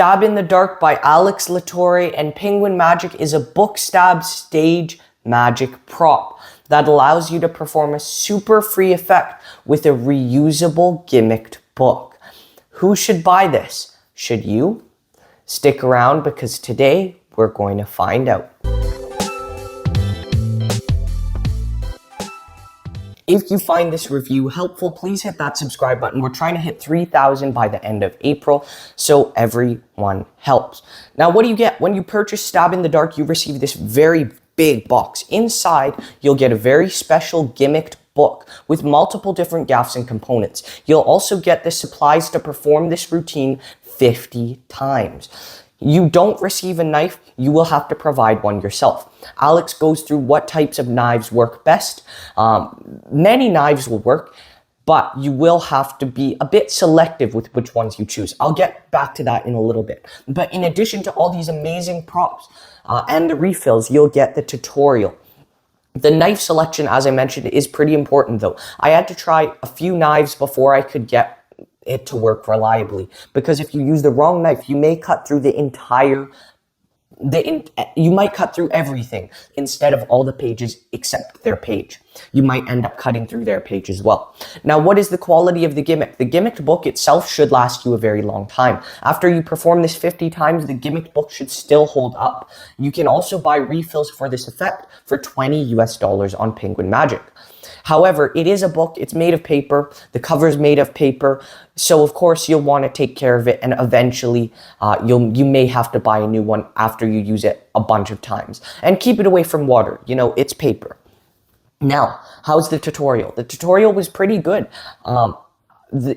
Stab in the Dark by Alex Latorre and Penguin Magic is a book stab stage magic prop that allows you to perform a super free effect with a reusable gimmicked book. Who should buy this? Should you? Stick around because today we're going to find out. If you find this review helpful, please hit that subscribe button. We're trying to hit 3,000 by the end of April, so everyone helps. Now, what do you get? When you purchase Stab in the Dark, you receive this very big box. Inside, you'll get a very special gimmicked book with multiple different gaffs and components. You'll also get the supplies to perform this routine 50 times. You don't receive a knife, you will have to provide one yourself. Alex goes through what types of knives work best. Many knives will work, but you will have to be a bit selective with which ones you choose. I'll get back to that in a little bit. But in addition to all these amazing props and the refills, you'll get the tutorial. The knife selection, as I mentioned, is pretty important though. I had to try a few knives before I could get it to work reliably, because if you use the wrong knife, you may cut through you might cut through everything instead of all the pages except their page. You might end up cutting through their page as well. Now, what is the quality of the gimmick? The gimmicked book itself should last you a very long time. After you perform this 50 times, the gimmicked book should still hold up. You can also buy refills for this effect for $20 US on Penguin Magic. However, it is a book, it's made of paper, the cover is made of paper, so of course you'll want to take care of it, and eventually you may have to buy a new one after you use it a bunch of times. And keep it away from water, it's paper. Now, how's the tutorial? The tutorial was pretty good.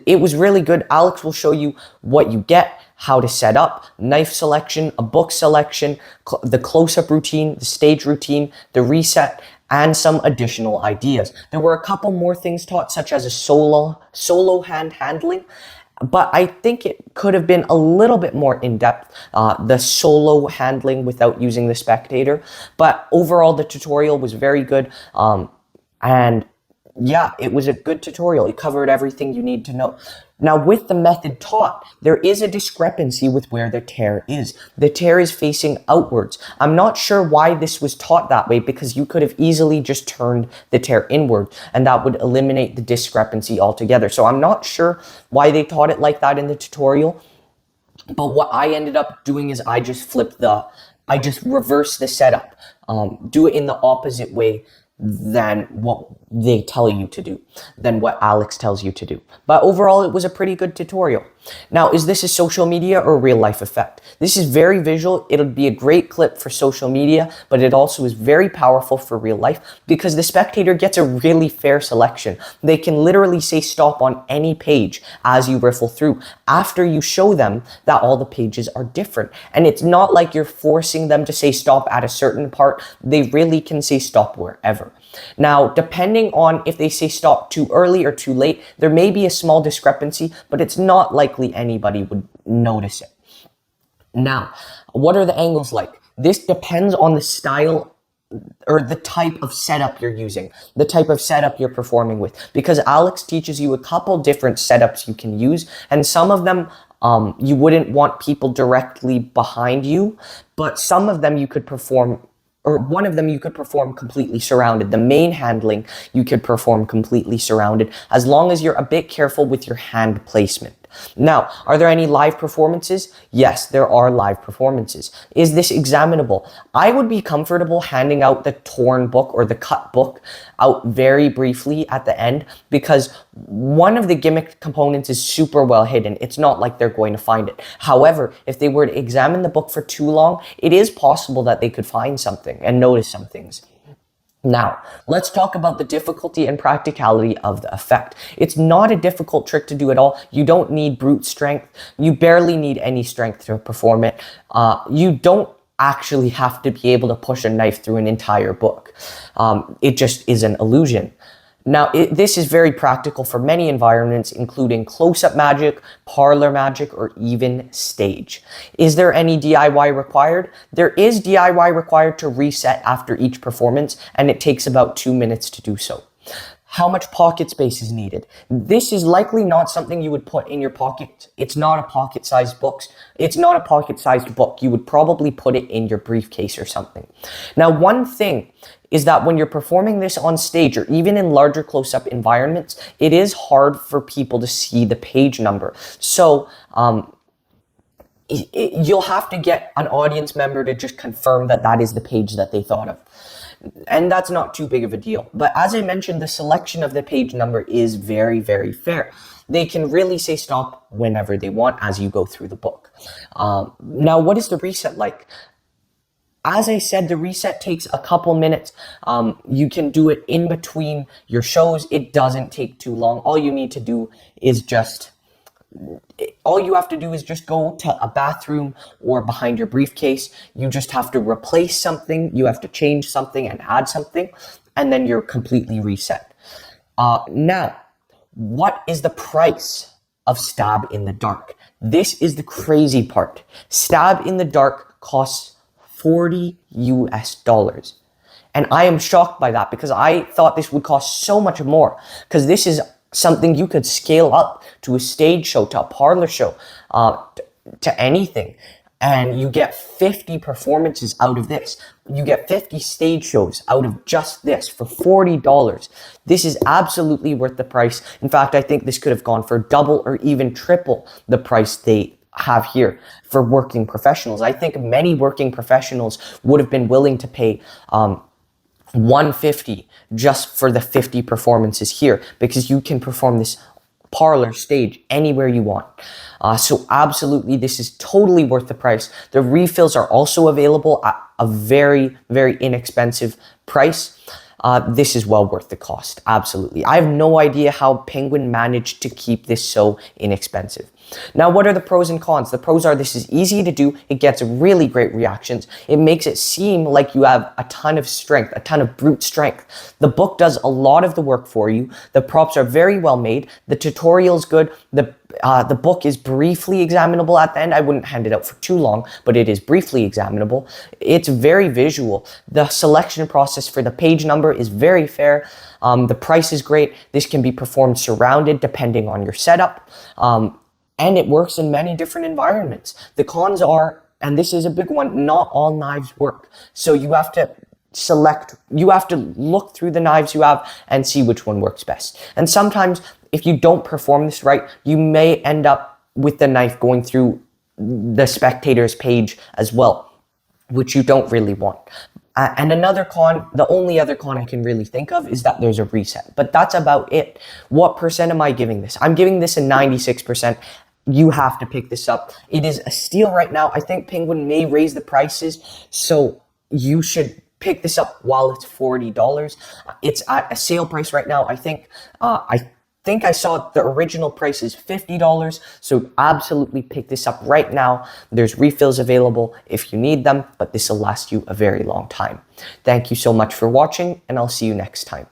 It was really good. Alex will show you what you get, how to set up, knife selection, a book selection, the close-up routine, the stage routine, the reset, and some additional ideas. There were a couple more things taught, such as a solo hand handling, but I think it could have been a little bit more in-depth, the solo handling without using the spectator. But overall, the tutorial was very good, and yeah, it was a good tutorial. It covered everything you need to know. Now, with the method taught, there is a discrepancy with where the tear is. The tear is facing outwards. I'm not sure why this was taught that way, because you could have easily just turned the tear inward, and that would eliminate the discrepancy altogether. So I'm not sure why they taught it like that in the tutorial, but what I ended up doing is I just reversed the setup, do it in the opposite way than what they tell you to do, than what Alex tells you to do. But overall, it was a pretty good tutorial. Now, is this a social media or real life effect? This is very visual. It'll be a great clip for social media, but it also is very powerful for real life because the spectator gets a really fair selection. They can literally say stop on any page as you riffle through after you show them that all the pages are different. And it's not like you're forcing them to say stop at a certain part. They really can say stop wherever. Now, depending on if they say stop too early or too late, there may be a small discrepancy, but it's not likely anybody would notice it. Now, what are the angles like? This depends on the style or the type of setup you're using, the type of setup you're performing with, because Alex teaches you a couple different setups you can use, and some of them you wouldn't want people directly behind you, but some of them you could perform, or one of them you could perform completely surrounded. The main handling you could perform completely surrounded, as long as you're a bit careful with your hand placement. Now, are there any live performances? Yes, there are live performances. Is this examinable? I would be comfortable handing out the torn book or the cut book out very briefly at the end, because one of the gimmick components is super well hidden. It's not like they're going to find it. However, if they were to examine the book for too long, it is possible that they could find something and notice some things. Now, let's talk about the difficulty and practicality of the effect. It's not a difficult trick to do at all. You don't need brute strength. You barely need any strength to perform it. You don't actually have to be able to push a knife through an entire book. It just is an illusion. Now, this is very practical for many environments, including close-up magic, parlor magic, or even stage. Is there any DIY required? There is DIY required to reset after each performance, and it takes about 2 minutes to do so. How much pocket space is needed? This is likely not something you would put in your pocket. It's not a pocket-sized book. It's not a pocket-sized book. You would probably put it in your briefcase or something. Now, one thing is that when you're performing this on stage or even in larger close-up environments, it is hard for people to see the page number. So, you'll have to get an audience member to just confirm that that is the page that they thought of. And that's not too big of a deal. But as I mentioned, the selection of the page number is very, very fair. They can really say stop whenever they want as you go through the book. Now, what is the reset like? As I said, the reset takes a couple minutes. You can do it in between your shows. It doesn't take too long. All you have to do is just go to a bathroom or behind your briefcase. You just have to replace something, you have to change something and add something, and then you're completely reset. Now, what is the price of Stab in the Dark? This is the crazy part. Stab in the Dark costs $40 US. And I am shocked by that because I thought this would cost so much more, because this is something you could scale up to a stage show, to a parlor show, to anything. And you get 50 performances out of this. You get 50 stage shows out of just this for $40. This is absolutely worth the price. In fact, I think this could have gone for double or even triple the price they have here for working professionals. I think many working professionals would have been willing to pay $150 just for the 50 performances here, because you can perform this parlor stage anywhere you want. So absolutely, this is totally worth the price. The refills are also available at a very, very inexpensive price. This is well worth the cost. Absolutely. I have no idea how Penguin managed to keep this so inexpensive. Now, what are the pros and cons? The pros are this is easy to do. It gets really great reactions. It makes it seem like you have a ton of strength, a ton of brute strength. The book does a lot of the work for you. The props are very well made. The tutorial's good. The book is briefly examinable at the end. I wouldn't hand it out for too long, but it is briefly examinable. It's very visual. The selection process for the page number is very fair. The price is great. This can be performed surrounded depending on your setup. And it works in many different environments. The cons are, and this is a big one, not all knives work. So you have to look through the knives you have and see which one works best. And sometimes if you don't perform this right, you may end up with the knife going through the spectator's page as well, which you don't really want. And another con, the only other con I can really think of is that there's a reset, but that's about it. What percent am I giving this? I'm giving this a 96%. You have to pick this up. It is a steal right now. I think Penguin may raise the prices, so you should pick this up while it's $40. It's at a sale price right now. I think I saw the original price is $50, so absolutely pick this up right now. There's refills available if you need them, but this will last you a very long time. Thank you so much for watching, and I'll see you next time.